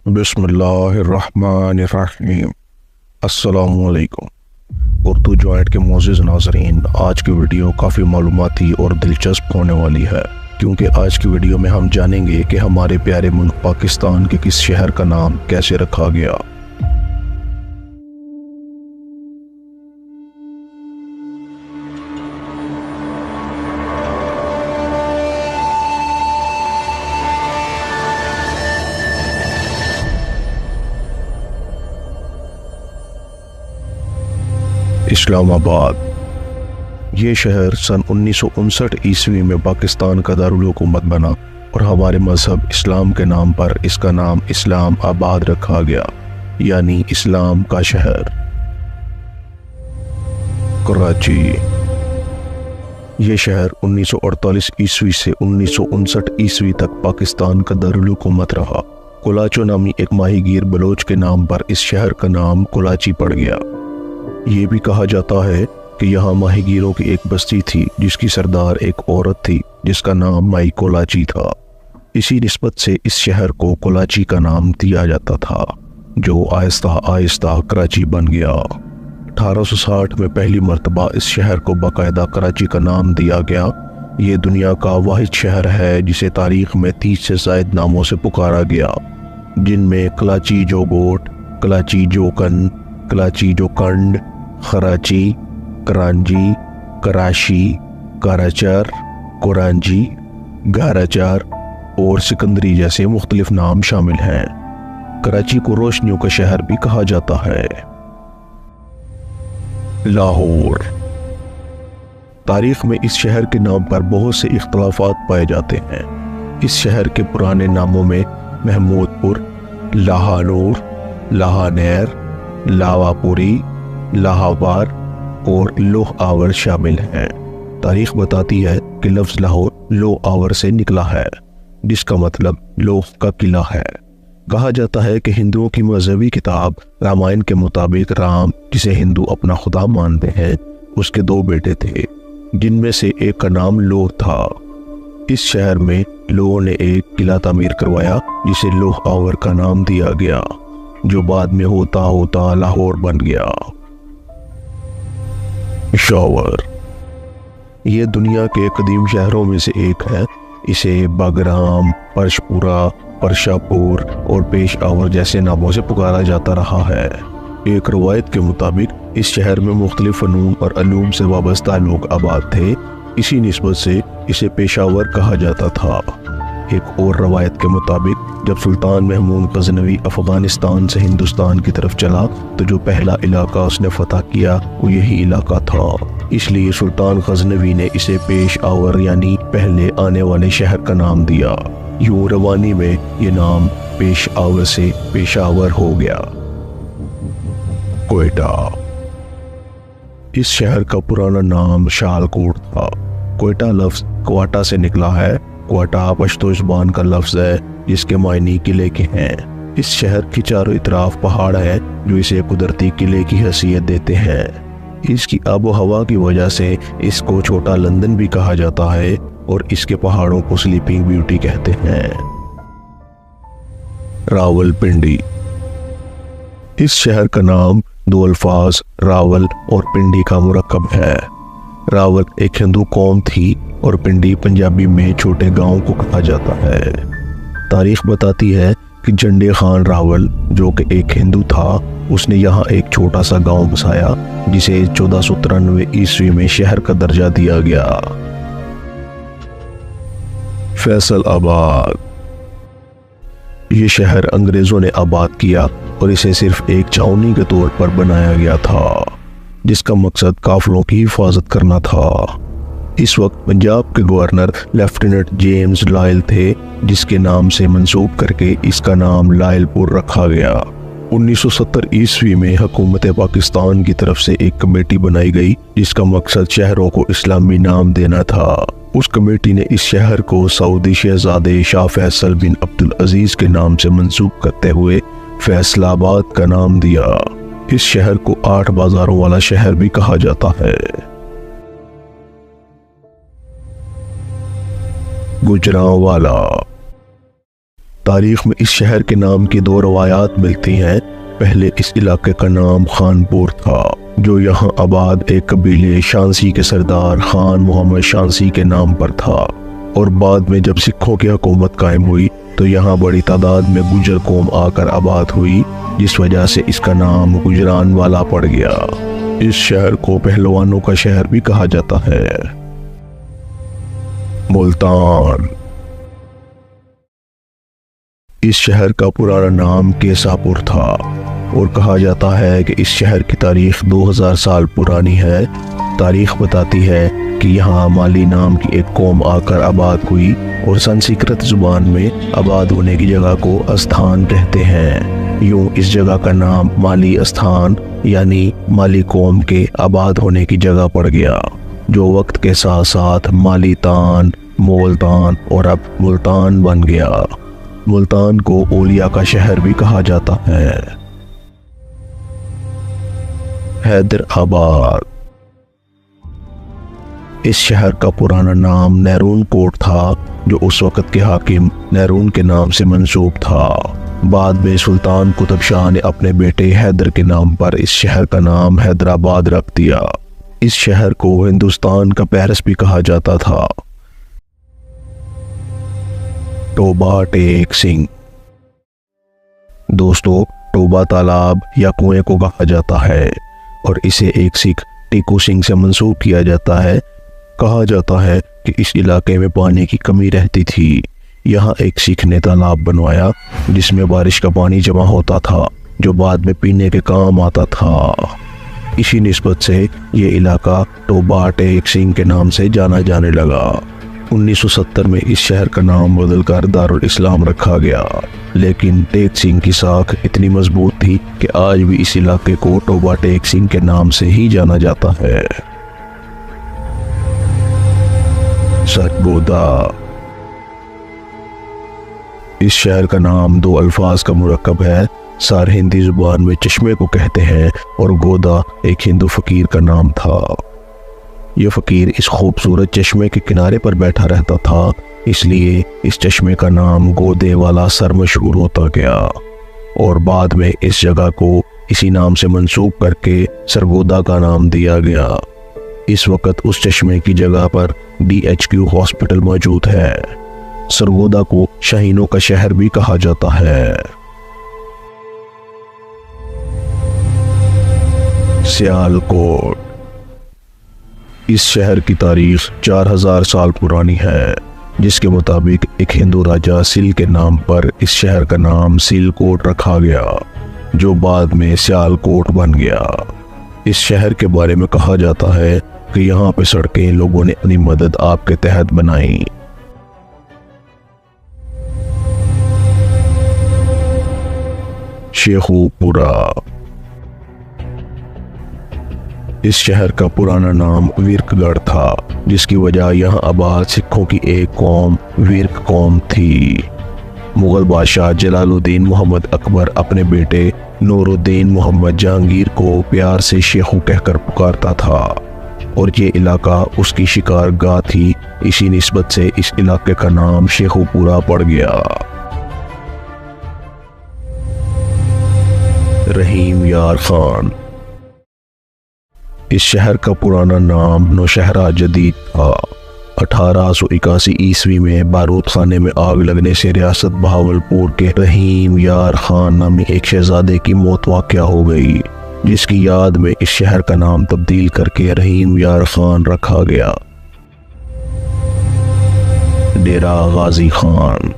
بسم اللہ الرحمن الرحیم۔ السلام علیکم۔ اردو جوائنٹ کے معزز ناظرین، آج کی ویڈیو کافی معلوماتی اور دلچسپ ہونے والی ہے، کیونکہ آج کی ویڈیو میں ہم جانیں گے کہ ہمارے پیارے ملک پاکستان کے کس شہر کا نام کیسے رکھا گیا۔ اسلام آباد۔ یہ شہر سن 1959 عیسوی میں پاکستان کا دارالحکومت بنا اور ہمارے مذہب اسلام کے نام پر اس کا نام اسلام آباد رکھا گیا، یعنی اسلام کا شہر۔ کراچی۔ یہ شہر 1948 عیسوی سے 1959 عیسوی تک پاکستان کا دارالحکومت رہا۔ کولاچو نامی ایک ماہی گیر بلوچ کے نام پر اس شہر کا نام کولاچی پڑ گیا۔ یہ بھی کہا جاتا ہے کہ یہاں ماہی گیروں کی ایک بستی تھی جس کی سردار ایک عورت تھی جس کا نام مائی کولاچی تھا۔ اسی نسبت سے اس شہر کو کولاچی کا نام دیا جاتا تھا، جو آہستہ آہستہ کراچی بن گیا۔ 1860 میں پہلی مرتبہ اس شہر کو باقاعدہ کراچی کا نام دیا گیا۔ یہ دنیا کا واحد شہر ہے جسے تاریخ میں 30 سے زائد ناموں سے پکارا گیا، جن میں کلاچی جو گوٹ، کلاچی جو کن، کلاچی جو کنڈ، خراچی، کرانجی، کراشی، کاراچر، کورانجی، گاراچار اور سکندری جیسے مختلف نام شامل ہیں۔ کراچی کو روشنیوں کا شہر بھی کہا جاتا ہے۔ لاہور۔ تاریخ میں اس شہر کے نام پر بہت سے اختلافات پائے جاتے ہیں۔ اس شہر کے پرانے ناموں میں محمود پور، لاہانور، لاہانیر، لاواپوری، لاہور اور لوہ آور شامل ہیں۔ تاریخ بتاتی ہے کہ لفظ لاہور لوہ آور سے نکلا ہے، جس کا مطلب لوہ کا قلعہ ہے۔ کہا جاتا ہے کہ ہندوؤں کی مذہبی کتاب رامائن کے مطابق رام، جسے ہندو اپنا خدا مانتے ہیں، اس کے 2 بیٹے تھے، جن میں سے ایک کا نام لوہ تھا۔ اس شہر میں لوگوں نے ایک قلعہ تعمیر کروایا جسے لوہ آور کا نام دیا گیا، جو بعد میں ہوتا ہوتا لاہور بن گیا۔ پشاور۔ یہ دنیا کے قدیم شہروں میں سے ایک ہے۔ اسے باگرام، پرشپورہ، پرشاپور اور پیشاور جیسے ناموں سے پکارا جاتا رہا ہے۔ ایک روایت کے مطابق اس شہر میں مختلف فنون اور علوم سے وابستہ لوگ آباد تھے، اسی نسبت سے اسے پیشاور کہا جاتا تھا۔ ایک اور روایت کے مطابق جب سلطان محمود غزنوی افغانستان سے ہندوستان کی طرف چلا تو جو پہلا علاقہ اس نے فتح کیا وہ یہی علاقہ تھا، اس لیے سلطان غزنوی نے اسے پیش آور یعنی پہلے آنے والے شہر کا نام دیا۔ یوں روانی میں یہ نام پیش آور سے پیشاور ہو گیا۔ کوئٹہ۔ اس شہر کا پرانا نام شالکوٹ تھا۔ کوئٹہ لفظ کوئٹہ سے نکلا ہے۔ کوئٹہ پشتو زبان کا لفظ ہے جس کے معنی قلعے کے ہیں۔ اس شہر کی چاروں اطراف پہاڑ ہیں جو اسے قدرتی قلعے کی حیثیت دیتے ہیں۔ اس کی آب و ہوا کی وجہ سے اس کو چھوٹا لندن بھی کہا جاتا ہے اور اس کے پہاڑوں کو سلیپنگ بیوٹی کہتے ہیں۔ راول پنڈی۔ اس شہر کا نام 2 الفاظ راول اور پنڈی کا مرکب ہے۔ راول ایک ہندو قوم تھی اور پنڈی پنجابی میں چھوٹے گاؤں کو کہا جاتا ہے۔ تاریخ بتاتی ہے کہ جنڈے خان راول، جو کہ ایک ہندو تھا، اس نے یہاں ایک چھوٹا سا گاؤں بسایا جسے 1493 عیسوی میں شہر کا درجہ دیا گیا۔ فیصل آباد۔ یہ شہر انگریزوں نے آباد کیا اور اسے صرف ایک چھاؤنی کے طور پر بنایا گیا تھا، جس کا مقصد قافلوں کی حفاظت کرنا تھا۔ اس وقت پنجاب کے گورنر لیفٹیننٹ جیمز لائل تھے، جس کے نام سے منسوب کر کے اس کا نام لائل پور رکھا گیا۔ 1970 عیسوی میں حکومت پاکستان کی طرف سے ایک کمیٹی بنائی گئی جس کا مقصد شہروں کو اسلامی نام دینا تھا۔ اس کمیٹی نے اس شہر کو سعودی شہزادے شاہ فیصل بن عبدالعزیز کے نام سے منسوب کرتے ہوئے فیصل آباد کا نام دیا۔ اس شہر کو 8 بازاروں والا شہر بھی کہا جاتا ہے۔ گوجرانوالا۔ تاریخ میں اس شہر کے نام کی دو روایات ملتی ہیں۔ پہلے اس علاقے کا نام خانپور تھا، جو یہاں آباد ایک قبیلے شانسی کے سردار خان محمد شانسی کے نام پر تھا، اور بعد میں جب سکھوں کی حکومت قائم ہوئی تو یہاں بڑی تعداد میں گجر قوم آ کر آباد ہوئی، جس وجہ سے اس کا نام گجران والا پڑ گیا۔ اس شہر کو پہلوانوں کا شہر بھی کہا جاتا ہے۔ ملتان۔ اس شہر کا پرانا نام کیساپور تھا، اور کہا جاتا ہے کہ اس شہر کی تاریخ 2000 سال پرانی ہے۔ تاریخ بتاتی ہے کہ یہاں مالی نام کی ایک قوم آ کر آباد ہوئی، اور سنسکرت زبان میں آباد ہونے کی جگہ کو استھان کہتے ہیں۔ یوں اس جگہ کا نام مالی استھان یعنی مالی قوم کے آباد ہونے کی جگہ پڑ گیا، جو وقت کے ساتھ ساتھ مالی تان، مولتان اور اب ملتان بن گیا۔ ملتان کو اولیاء کا شہر بھی کہا جاتا ہے۔ حیدر آباد۔ اس شہر کا پرانا نام نیرون کوٹ تھا، جو اس وقت کے حاکم نیرون کے نام سے منسوب تھا۔ بعد میں سلطان قطب شاہ نے اپنے بیٹے حیدر کے نام پر اس شہر کا نام حیدرآباد رکھ دیا۔ اس شہر کو ہندوستان کا پیرس بھی کہا جاتا تھا۔ ٹوبا ٹیک سنگھ۔ دوستو، ٹوبا تالاب یا کنویں کو کہا جاتا ہے، اور اسے ایک سکھ ٹیکو سنگھ سے منسوب کیا جاتا ہے۔ کہا جاتا ہے کہ اس علاقے میں پانی کی کمی رہتی تھی۔ یہاں ایک سکھ نے تالاب بنوایا جس میں بارش کا پانی جمع ہوتا تھا، جو بعد میں پینے کے کام آتا تھا۔ اسی نسبت سے یہ علاقہ ٹوبا ٹیک سنگھ کے نام سے جانا جانے لگا۔ 1970 میں اس شہر کا نام بدل کر دارالاسلام رکھا گیا، لیکن ٹیک سنگھ کی ساکھ اتنی مضبوط تھی کہ آج بھی اس علاقے کو ٹوبا ٹیک سنگھ کے نام سے ہی جانا جاتا ہے۔ سرگودا۔ اس شہر کا نام دو الفاظ کا مرکب ہے۔ سار ہندی زبان میں چشمے کو کہتے ہیں، اور گودا ایک ہندو فقیر کا نام تھا۔ یہ فقیر اس خوبصورت چشمے کے کنارے پر بیٹھا رہتا تھا، اس لیے اس چشمے کا نام گودے والا سر مشہور ہوتا گیا، اور بعد میں اس جگہ کو اسی نام سے منسوب کر کے سرگودا کا نام دیا گیا۔ اس وقت اس چشمے کی جگہ پر DHQ ہاسپٹل موجود ہے۔ سرگودا کو شاہینوں کا شہر بھی کہا جاتا ہے۔ سیالکوٹ۔ اس شہر کی تاریخ 4000 سال پرانی ہے، جس کے مطابق ایک ہندو راجا سل کے نام پر اس شہر کا نام سیالکوٹ رکھا گیا، جو بعد میں سیالکوٹ بن گیا۔ اس شہر کے بارے میں کہا جاتا ہے کہ یہاں پہ سڑکیں لوگوں نے اپنی مدد آپ کے تحت بنائیں۔ شیخو پورہ۔ اس شہر کا پرانا نام ویرک گڑھ تھا، جس کی وجہ یہاں آباد سکھوں کی ایک قوم ویرک قوم تھی۔ مغل بادشاہ جلال الدین محمد اکبر اپنے بیٹے نور الدین محمد جہانگیر کو پیار سے شیخو کہہ کر پکارتا تھا، اور یہ علاقہ اس کی شکار گاہ تھی۔ اسی نسبت سے اس علاقے کا نام شیخو پورہ پڑ گیا۔ رحیم یار خان۔ اس شہر کا پرانا نام نوشہرہ جدید تھا۔ 1881 عیسوی میں بارود خانے میں آگ لگنے سے ریاست بہاولپور کے رحیم یار خان نامی ایک شہزادے کی موت واقع ہو گئی، جس کی یاد میں اس شہر کا نام تبدیل کر کے رحیم یار خان رکھا گیا۔ ڈیرہ غازی خان۔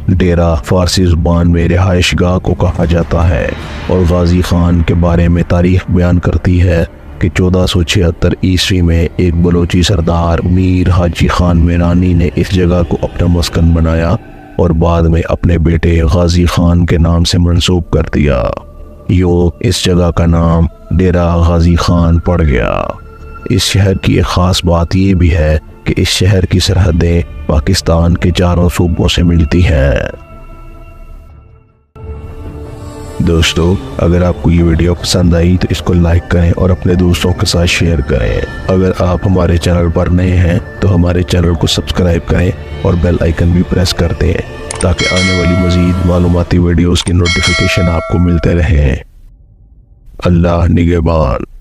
ڈیرہ فارسی زبان میں رہائش گاہ کو کہا جاتا ہے، اور غازی خان کے بارے میں تاریخ بیان کرتی ہے کہ 1476 عیسوی میں ایک بلوچی سردار میر حاجی خان میرانی نے اس جگہ کو اپنا مسکن بنایا، اور بعد میں اپنے بیٹے غازی خان کے نام سے منسوب کر دیا۔ یوں اس جگہ کا نام ڈیرہ غازی خان پڑ گیا۔ اس شہر کی ایک خاص بات یہ بھی ہے کہ اس شہر کی سرحدیں پاکستان کے 4 صوبوں سے ملتی ہیں۔ دوستو، اگر آپ کو یہ ویڈیو پسند آئی تو اس کو لائک کریں اور اپنے دوستوں کے ساتھ شیئر کریں۔ اگر آپ ہمارے چینل پر نئے ہیں تو ہمارے چینل کو سبسکرائب کریں اور بیل آئیکن بھی پریس کر دیں تاکہ آنے والی مزید معلوماتی ویڈیوز کی نوٹیفیکیشن آپ کو ملتے رہیں۔ اللہ نگہبان۔